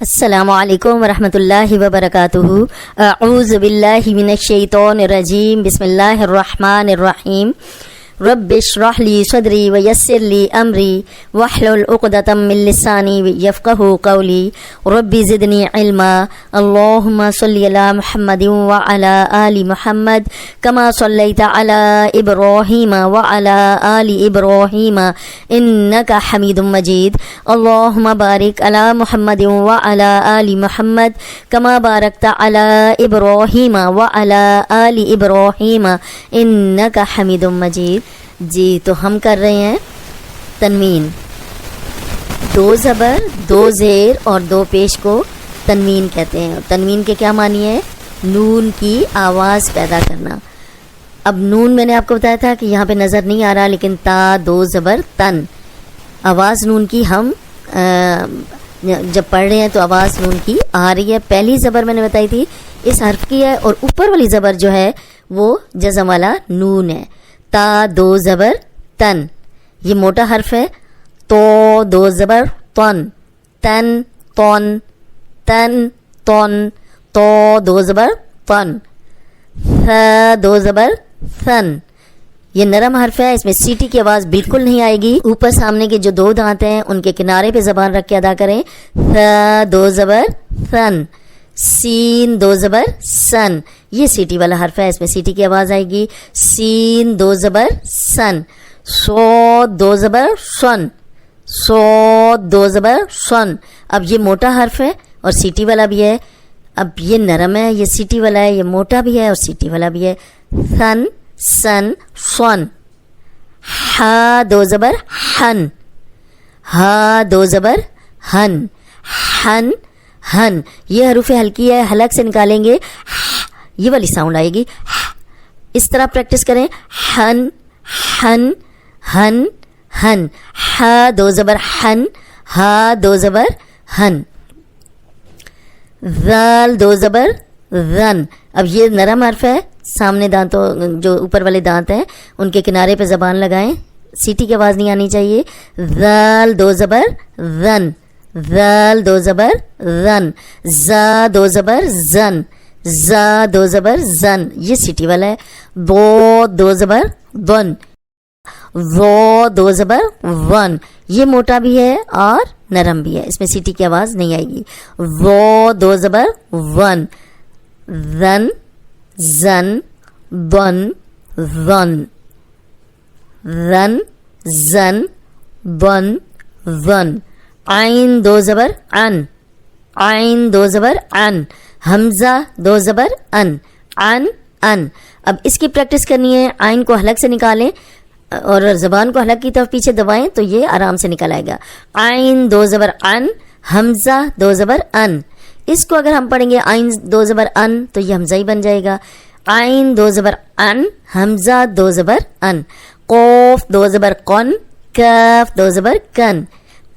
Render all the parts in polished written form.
السلام علیکم ورحمۃ اللہ وبرکاتہ۔ اعوذ باللہ من الشیطان الرجیم، بسم اللہ الرحمن الرحیم۔ رب اشرح لي صدري ويسر لي امري واحلل عقدة من لساني يفقهوا قولي رب زدني علما۔ اللهم صل على محمد وعلى آل محمد كما صليت على ابراهيم وعلى آل ابراهيم انك حميد مجيد۔ اللهم بارك على محمد وعلى آل محمد كما باركت على ابراهيم وعلى آل ابراهيم انك حميد مجيد۔ جی تو ہم کر رہے ہیں تنوین، دو زبر، دو زیر اور دو پیش کو تنوین کہتے ہیں۔ تنوین کے کیا معنی ہے؟ نون کی آواز پیدا کرنا۔ اب نون میں نے آپ کو بتایا تھا کہ یہاں پہ نظر نہیں آ رہا، لیکن تا دو زبر تن، آواز نون کی ہم جب پڑھ رہے ہیں تو آواز نون کی آ رہی ہے۔ پہلی زبر میں نے بتائی تھی اس حرف کی ہے، اور اوپر والی زبر جو ہے وہ جزم والا نون ہے۔ تا دو زبر تن، یہ موٹا حرف ہے۔ تو دو زبر تن، تن تون، تن تون، تو دو زبر تن۔ ث دو زبر ثن، یہ نرم حرف ہے، اس میں سیٹی کی آواز بالکل نہیں آئے گی۔ اوپر سامنے کے جو دو دانت ہیں ان کے کنارے پہ زبان رکھ کے ادا کریں۔ ث دو زبر ثن، سین دو زبر سن، یہ سیٹی والا حرف ہے، اس میں سیٹی کی آواز آئے گی۔ سین دو زبر سن، صاد دو زبر سن، صاد دو زبر سن۔ اب یہ موٹا حرف ہے اور سیٹی والا بھی ہے، اب یہ نرم ہے، یہ سیٹی والا ہے، یہ موٹا بھی ہے اور سیٹی والا بھی ہے۔ سن سن سن۔ ہا دو زبر ہن، ہا دو زبر ہن، ہن ہن، یہ حروف ہلکی ہے، حلق سے نکالیں گے یہ والی ساؤنڈ آئے گی۔ اس طرح پریکٹس کریں، ہن ہن ہن ہن، ہا دو زبر ہن، ہا دو زبر ہن۔ ذال دو زبر ذن، اب یہ نرم حرف ہے، سامنے دانتوں جو اوپر والے دانت ہیں ان کے کنارے پہ زبان لگائیں، سیٹی کی آواز نہیں آنی چاہیے۔ ذال دو زبر ذن، ذال دو زبر ذن۔ زا دو زبر زن، زا دو زبر زن، یہ سیٹی والا ہے۔ ضاد دو زبر ضن، ضا دو زبر ون، یہ موٹا بھی ہے اور نرم بھی ہے، اس میں سیٹی کی آواز نہیں آئے گی۔ ضا دو زبر ون، ذن زن ضن ظن، ذن زن ضن ظن۔ عین دو زبر ان، عین دو زبر ان، حمزہ دو زبر ان، ان ان۔ اب اس کی پریکٹس کرنی ہے، عین کو حلق سے نکالیں اور زبان کو حلق کی طرف پیچھے دبائیں تو یہ آرام سے نکل آئے گا۔ عین دو زبر ان، حمزہ دو زبر ان۔ اس کو اگر ہم پڑھیں گے عین دو زبر ان تو یہ حمزہ ہی بن جائے گا۔ عین دو زبر ان، حمزہ دو زبر ان۔ قوف دو زبر قن، کاف دو زبر کن،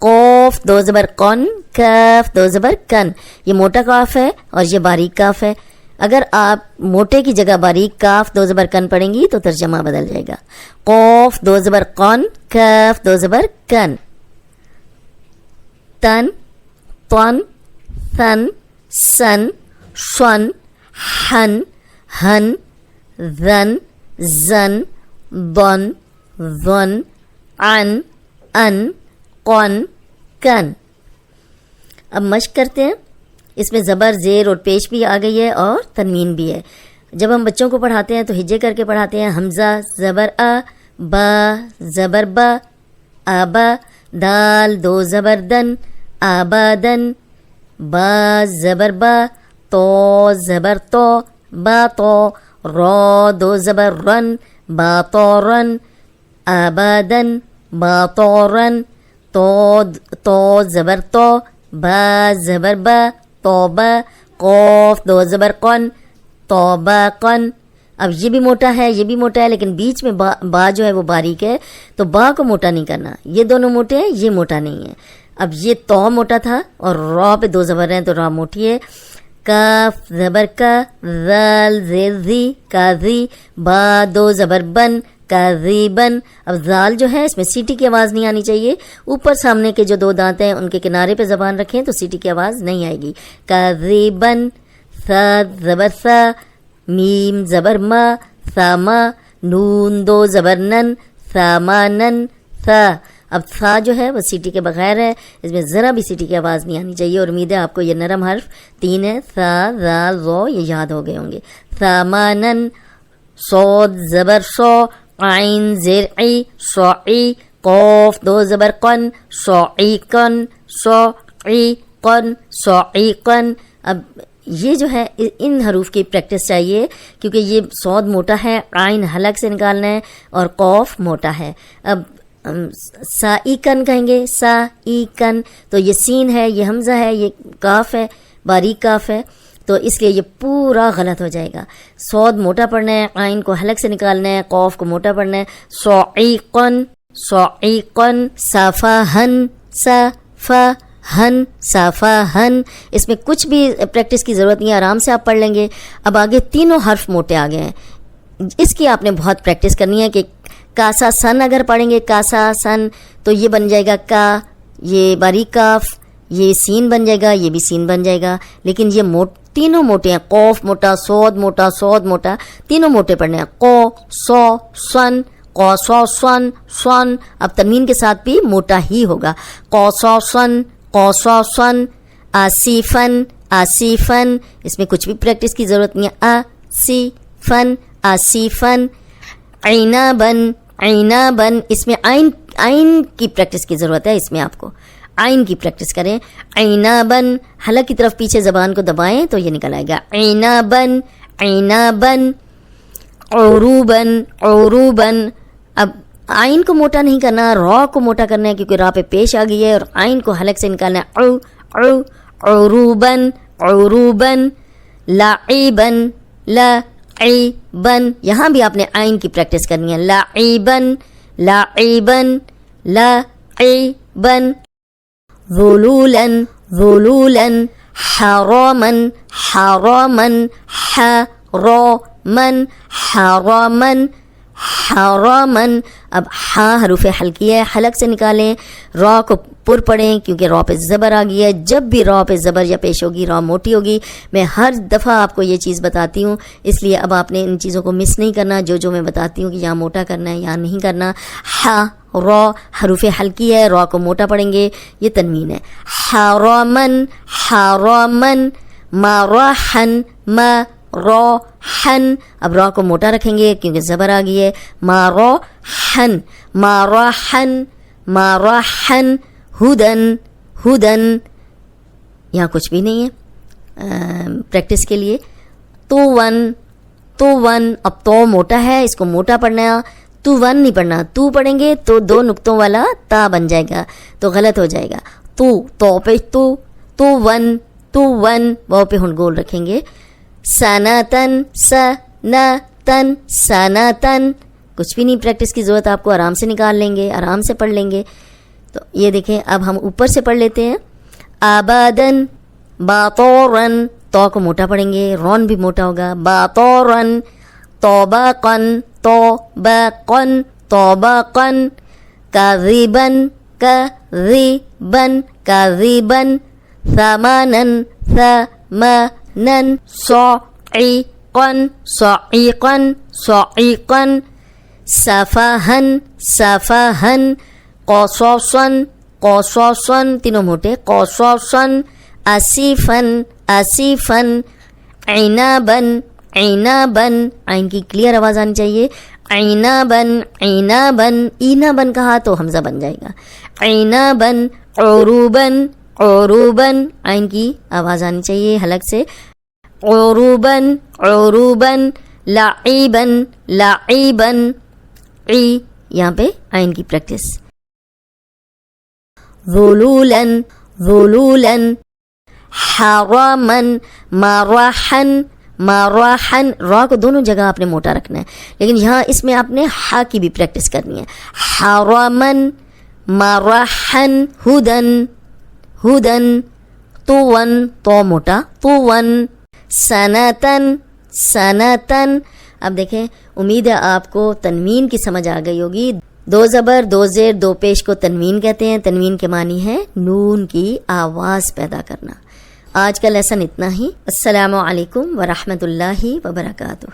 قوف دو زبر قن، کاف دو زبر کن، یہ موٹا کاف ہے اور یہ باریک کاف ہے۔ اگر آپ موٹے کی جگہ باریک کاف دو زبر کن پڑھیں گی تو ترجمہ بدل جائے گا۔ قوف دو زبر قن، کاف دو زبر کن۔ تن طن ثن سن شن ہن ہن ذن زن ضن ظن عن ان قن کن۔ اب مشق کرتے ہیں، اس میں زبر زیر اور پیش بھی آ گئی ہے اور تنوین بھی ہے۔ جب ہم بچوں کو پڑھاتے ہیں تو ہجے کر کے پڑھاتے ہیں۔ حمزہ زبر ا، با زبر با، آبا، دال دو زبر دن، آبادن، با زبر با، تو زبر تو، با تو، را دو زبر رن، با تو رن، آبادن، با تو رن، تو زبر تو، با زبر با، توبہ، قوف دو زبر قن، توبہ قن۔ اب یہ بھی موٹا ہے، یہ بھی موٹا ہے، لیکن بیچ میں با جو ہے وہ باریک ہے، تو با کو موٹا نہیں کرنا، یہ دونوں موٹے ہیں، یہ موٹا نہیں ہے۔ اب یہ تو موٹا تھا اور را پہ دو زبر ہیں تو را موٹی ہے۔ کاف زبر کا، ذال زیر زی، کازی، با دو زبر بن، کاذبن. اب ذال جو ہے اس میں سیٹی کی آواز نہیں آنی چاہیے. اوپر سامنے کے جو دو دانت ہیں ان کے کنارے پہ زبان رکھیں تو سیٹی کی آواز نہیں آئے گی. کاذبن. ثا زبر ثا، میم زبر ما، ثاما، نون دو زبر نن، ثامانن. ثا. اب تھا جو ہے وہ سیٹی کے بغیر ہے، اس میں ذرا بھی سیٹی کی آواز نہیں آنی چاہیے. اور امید ہے آپ کو یہ نرم حرف 3 ہے، ثا ذال ذو، یہ یاد ہو گئے ہوں گے. ثامانن. صاد زبر صو، عین زیر ای، صعی، قوف دو زبر قن، صعیقن، صعیقن، صعیقن. اب یہ جو ہے ان حروف کی پریکٹس چاہیے کیونکہ یہ صاد موٹا ہے، عین حلق سے نکالنا ہے اور قوف موٹا ہے. اب سائیکن کہیں گے، سائیکن، تو یہ سین ہے، یہ حمزہ ہے، یہ کاف ہے، باریک کاف ہے، تو اس لیے یہ پورا غلط ہو جائے گا. صاد موٹا پڑھنا ہے، عین کو حلق سے نکالنا ہے، قوف کو موٹا پڑھنا ہے. صعیقن، صعیقن. صافاہن، صافاہن، صافاہن. اس میں کچھ بھی پریکٹس کی ضرورت نہیں ہے، آرام سے آپ پڑھ لیں گے. اب آگے تینوں حرف موٹے آ گئے ہیں، اس کی آپ نے بہت پریکٹس کرنی ہے کہ کاسا سن اگر پڑھیں گے، کاسا سن، تو یہ بن جائے گا کا، یہ باریک کاف، یہ سین بن جائے گا، یہ بھی سین بن جائے گا. لیکن یہ تینوں موٹے ہیں، قوف موٹا، صاد موٹا، صاد موٹا، تینوں موٹے پڑھنے ہیں. قو سو سن، قو سو سن، سن. اب تنوین کے ساتھ بھی موٹا ہی ہوگا. قو سو سن، قو سو سن. آصیفن، آصیفن. اس میں کچھ بھی پریکٹس کی ضرورت نہیں ہے. آصیفن، آصیفن. عینابن، عینابن. اس میں عین کی پریکٹس کی ضرورت ہے، اس میں آپ کو عین کی پریکٹس کریں. عینابن، حلق کی طرف پیچھے زبان کو دبائیں تو یہ نکل آئے گا. عینابن، عینابن. عروبن، عروبن. اب عین کو موٹا نہیں کرنا، را کو موٹا کرنا ہے کیونکہ را پہ پیش آ گئی ہے، اور عین کو حلق سے نکالنا ہے. عروبن، عروبن. لاعبن، لاعبن. یہاں بھی آپ نے عین کی پریکٹس کرنی ہے. لاعبن، لاعبن، لاعبن. ذلولن، ذلولن. حرامن، حرامن. حرامن، حرامن، حرامن. اب ہاں حروف حلقی ہے، حلق سے نکالیں. را کو پر پڑھیں کیونکہ را پہ زبر آ گئی ہے. جب بھی را پہ زبر یا پیش ہوگی را موٹی ہوگی. میں ہر دفعہ آپ کو یہ چیز بتاتی ہوں، اس لیے اب آپ نے ان چیزوں کو مس نہیں کرنا. جو میں بتاتی ہوں کہ یہاں موٹا کرنا ہے یہاں نہیں کرنا. ہا را حروف حلقی ہے، را کو موٹا پڑھیں گے، یہ تنوین ہے. حرامن، حرامن. مراحن، مراحن. اب را کو موٹا رکھیں گے کیونکہ زبر آ گئی ہے. مراحن، مراحن، مراحن. ہدن، ہدن. یہاں کچھ بھی نہیں ہے پریکٹس کے لیے. توون، توون. اب تو موٹا ہے، اس کو موٹا پڑھنا ہے. تو ون نہیں پڑھنا، تو پڑھیں گے تو 2 نقطوں والا تا بن جائے گا تو غلط ہو جائے گا. تو پہ تو ون، تو ون. واؤ پہ ہن گول رکھیں گے. سناتن، سناتن، سناتن. کچھ بھی نہیں پریکٹس کی ضرورت، آپ کو آرام سے نکال لیں گے، آرام سے پڑھ لیں گے. تو یہ دیکھیں اب ہم اوپر سے پڑھ لیتے ہیں. آبادن، باطورن. تو کو موٹا پڑھیں گے، رون بھی موٹا ہوگا. باطورن. توباقن، توباقن، توباقن. کاذبن، کاذبن، کاذبن. ثمانن، ثمانن. صعيقا، صعيقا، صعيقا. سفاهن، سفاهن. قصاصا، قصاصا. تینوں موٹے. قصاصا. آصفا، آصفا. عنابا، عنابا. عین کی کلیئر آواز آنی چاہیے. عنابا، عنابا. اینابا کہا تو حمزہ بن جائے گا. عنابا. عروبا، عروبا. عین کی آواز آنی چاہیے حلق سے. عروبا، عروبا. لاعبا، لاعبا. عی یہاں پہ عین کی پریکٹس. ذلولن، ذلولن. حرامن، مراحن، مراحن. را کو دونوں جگہ آپ نے موٹا رکھنا ہے، لیکن یہاں اس میں آپ نے ہا کی بھی پریکٹس کرنی ہے. حرامن، مراحن. ہدن، ہدن. توون، تو موٹا. توون. سناتن، سناتن. اب دیکھیں، امید ہے آپ کو تنوین کی سمجھ آ گئی ہوگی. 2 زبر 2 زیر 2 پیش کو تنوین کہتے ہیں. تنوین کے معنی ہے نون کی آواز پیدا کرنا. آج کا لیسن اتنا ہی. السلام علیکم ورحمۃ اللہ وبرکاتہ.